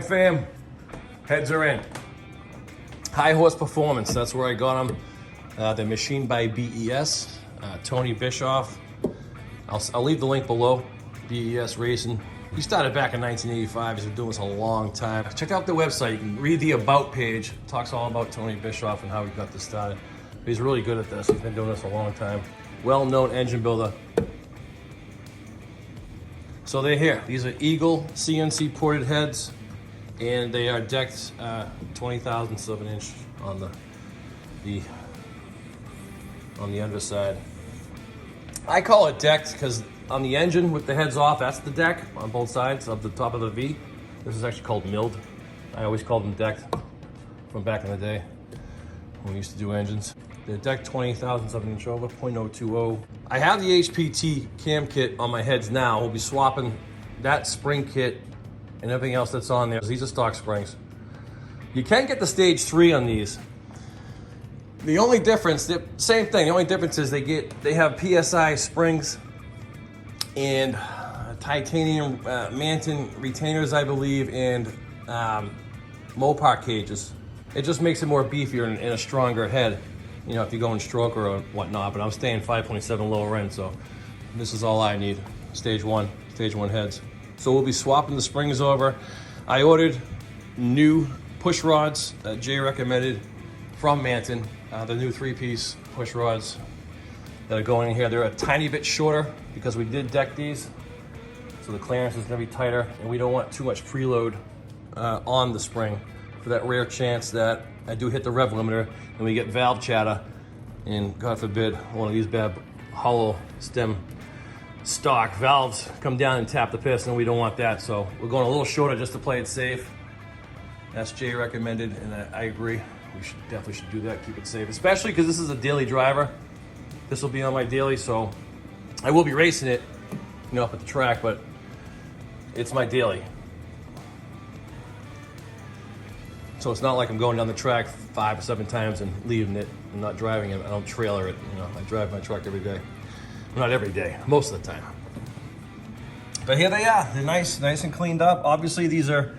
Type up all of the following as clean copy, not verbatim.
fam, heads are in. High Horse Performance, that's where I got them. They're machined by BES, Tony Bischoff. I'll leave the link below, BES Racing. He started back in 1985, he's been doing this a long time. Check out the website, you can read the About page. It talks all about Tony Bischoff and how he got this started. But he's really good at this, he's been doing this a long time. Well-known engine builder. So they're here. These are Eagle CNC ported heads, and they are decked 20 thousandths of an inch on the underside. I call it decked because on the engine with the heads off, that's the deck on both sides of the top of the V. This is actually called milled. I always called them decked from back in the day when we used to do engines. They're decked 20 thousandths of an inch over, 0.020. I have the HPT cam kit on my heads now. We'll be swapping that spring kit and everything else that's on there. These are stock springs. You can get the stage 3 on these. The only difference, same thing, the only difference is they have PSI springs and titanium Manton retainers, I believe, and Mopar cages. It just makes it more beefier and a stronger head, you know, if you go in stroker or whatnot, but I'm staying 5.7 lower end, so this is all I need, stage one heads. So we'll be swapping the springs over. I ordered new push rods that Jay recommended from Manton, the new 3-piece push rods that are going in here. They're a tiny bit shorter because we did deck these, so the clearance is gonna be tighter, and we don't want too much preload on the spring for that rare chance that I do hit the rev limiter and we get valve chatter, and God forbid one of these bad hollow stem stock valves come down and tap the piston. We don't want that, so we're going a little shorter just to play it safe. That's Jay recommended, and I agree. We definitely should do that, keep it safe, especially because this is a daily driver. This will be on my daily, so I will be racing it, you know, up at the track, but it's my daily. So it's not like I'm going down the track 5 or 7 times and leaving it and not driving it. I don't trailer it, you know. I drive my truck every day. Well, not every day, most of the time. But here they are. They're nice and cleaned up. Obviously, these are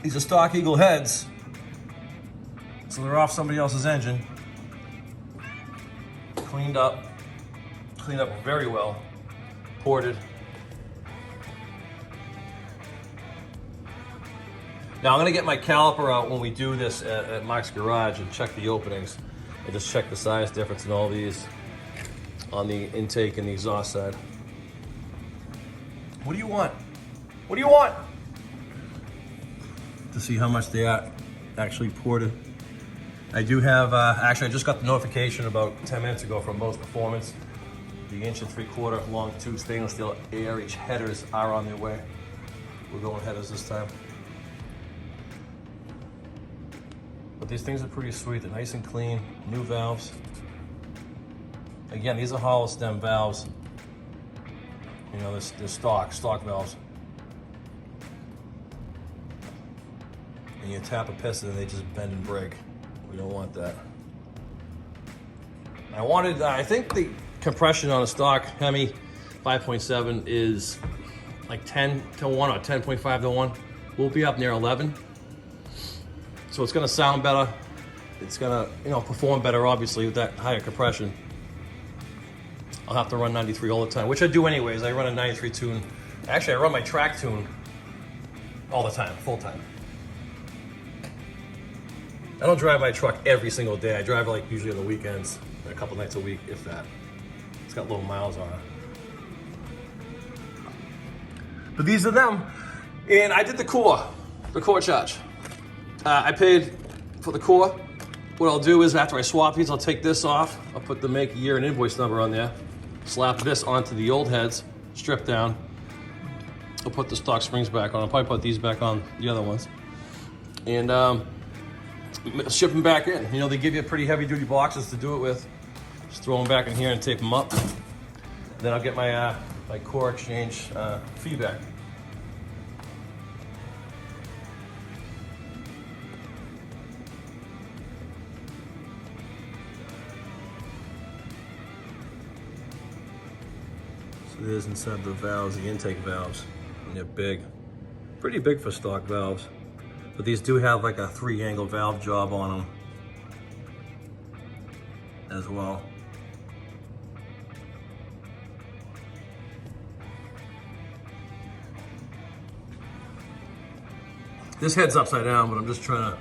stock Eagle heads, so they're off somebody else's engine. Cleaned up very well, ported. Now I'm gonna get my caliper out when we do this at Mark's garage and check the openings and just check the size difference in all these on the intake and the exhaust side. What do you want? What do you want? To see how much they are actually ported. I do have, actually I just got the notification about 10 minutes ago from Most Performance. The 1 3/4 long tube stainless steel ARH headers are on their way. We're going headers this time. But these things are pretty sweet. They're nice and clean, new valves. Again, these are hollow stem valves. You know, they're stock valves. And you tap a piston and they just bend and break. We don't want that. I think the compression on a stock Hemi 5.7 is like 10 to 1 or 10.5 to 1. We'll be up near 11. So it's gonna sound better. It's gonna, you know, perform better, obviously, with that higher compression. I'll have to run 93 all the time, which I do anyways. I run a 93 tune. Actually, I run my track tune all the time, full time. I don't drive my truck every single day. I drive like usually on the weekends, a couple nights a week, if that. It's got low miles on it. But these are them. And I did the core charge. I paid for the core. What I'll do is after I swap these, I'll take this off. I'll put the make, year, and invoice number on there. Slap this onto the old heads, strip down. I'll put the stock springs back on. I'll probably put these back on the other ones. And ship them back in. You know, they give you pretty heavy duty boxes to do it with. Just throw them back in here and tape them up. Then I'll get my my core exchange feedback. So there's inside the valves, the intake valves, and they're big. Pretty big for stock valves. But these do have like a 3-angle valve job on them as well. This head's upside down, but I'm just trying to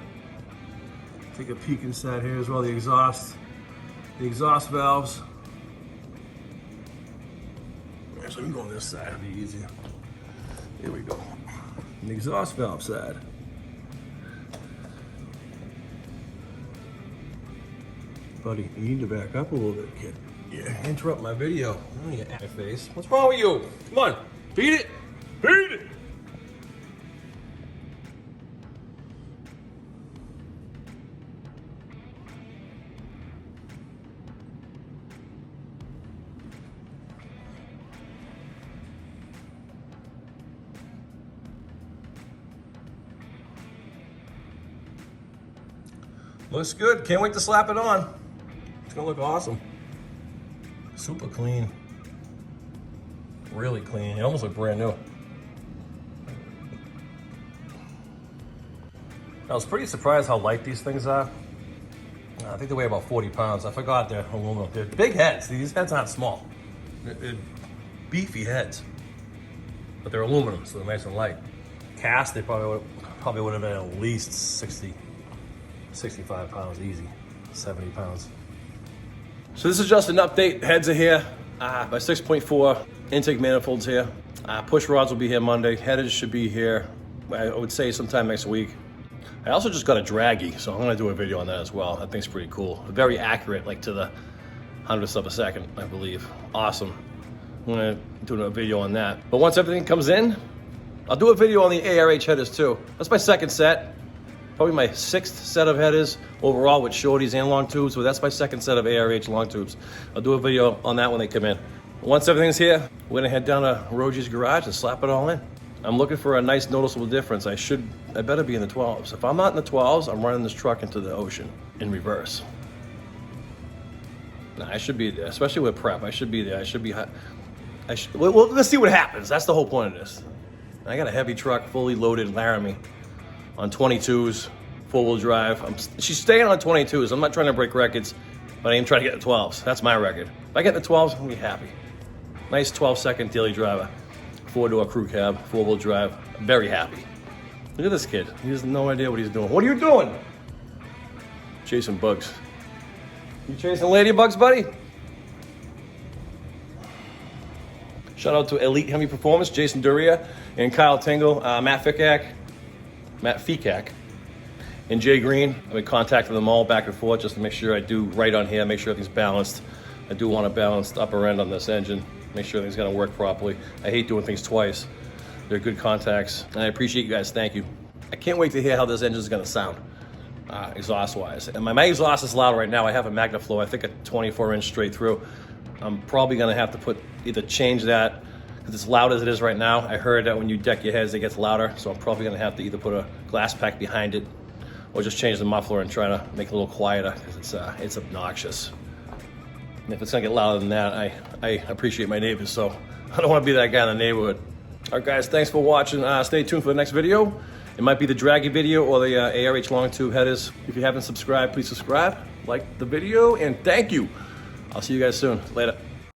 take a peek inside here as well. The exhaust valves. So we can go on this side, it'll be easier. Here we go. The exhaust valve side. Buddy, you need to back up a little bit, kid. Yeah, interrupt my video. Oh, you ass face. What's wrong with you? Come on, beat it. Beat it. Looks good. Can't wait to slap it on. It's gonna look awesome. Super clean. Really clean. It almost look brand new. I was pretty surprised how light these things are. I think they weigh about 40 pounds. I forgot they're aluminum. They're big heads. These heads aren't small. They're beefy heads. But they're aluminum, so they're nice and light. Cast, they probably would have been at least 65 pounds, easy, 70 pounds. So this is just an update. Heads are here. My 6.4 intake manifolds here. Push rods will be here Monday. Headers should be here, I would say sometime next week. I also just got a draggy, so I'm gonna do a video on that as well. That thing's pretty cool. Very accurate, like to the 100th of a second, I believe. Awesome. I'm gonna do a video on that. But once everything comes in, I'll do a video on the ARH headers too. That's my second set. Probably my 6th set of headers overall with shorties and long tubes, but that's my 2nd set of ARH long tubes. I'll do a video on that when they come in. Once everything's here, we're gonna head down to Rojee's garage and slap it all in. I'm looking for a nice noticeable difference. I better be in the 12s. If I'm not in the 12s, I'm running this truck into the ocean in reverse. Nah, I should be there, especially with prep. I should be there. I should be hot. Well, let's see what happens. That's the whole point of this. I got a heavy truck, fully loaded Laramie on 22s, 4-wheel drive. She's staying on 22s. I'm not trying to break records, but I am trying to get the 12s. That's my record. If I get the 12s, I'm gonna be happy. Nice 12-second daily driver. 4-door crew cab, 4-wheel drive. I'm very happy. Look at this kid. He has no idea what he's doing. What are you doing? Chasing bugs. You chasing ladybugs, buddy? Shout out to Elite Hemi Performance, Jason Dauria and Kyle Tingle, Matt Fikac, and Jay Greene. I've been contacting them all back and forth just to make sure I do right on here, make sure everything's balanced. I do want a balanced upper end on this engine, make sure everything's gonna work properly. I hate doing things twice. They're good contacts, and I appreciate you guys, thank you. I can't wait to hear how this engine's gonna sound, exhaust-wise. And my exhaust is loud right now. I have a MagnaFlow, I think a 24-inch straight through. I'm probably gonna have to either change that, because it's loud as it is right now. I heard that when you deck your heads, it gets louder, so I'm probably gonna have to either put a glass pack behind it or just change the muffler and try to make it a little quieter, because it's obnoxious. And if it's gonna get louder than that, I appreciate my neighbors, so I don't wanna be that guy in the neighborhood. All right, guys, thanks for watching. Stay tuned for the next video. It might be the draggy video or the ARH long tube headers. If you haven't subscribed, please subscribe, like the video, and thank you. I'll see you guys soon. Later.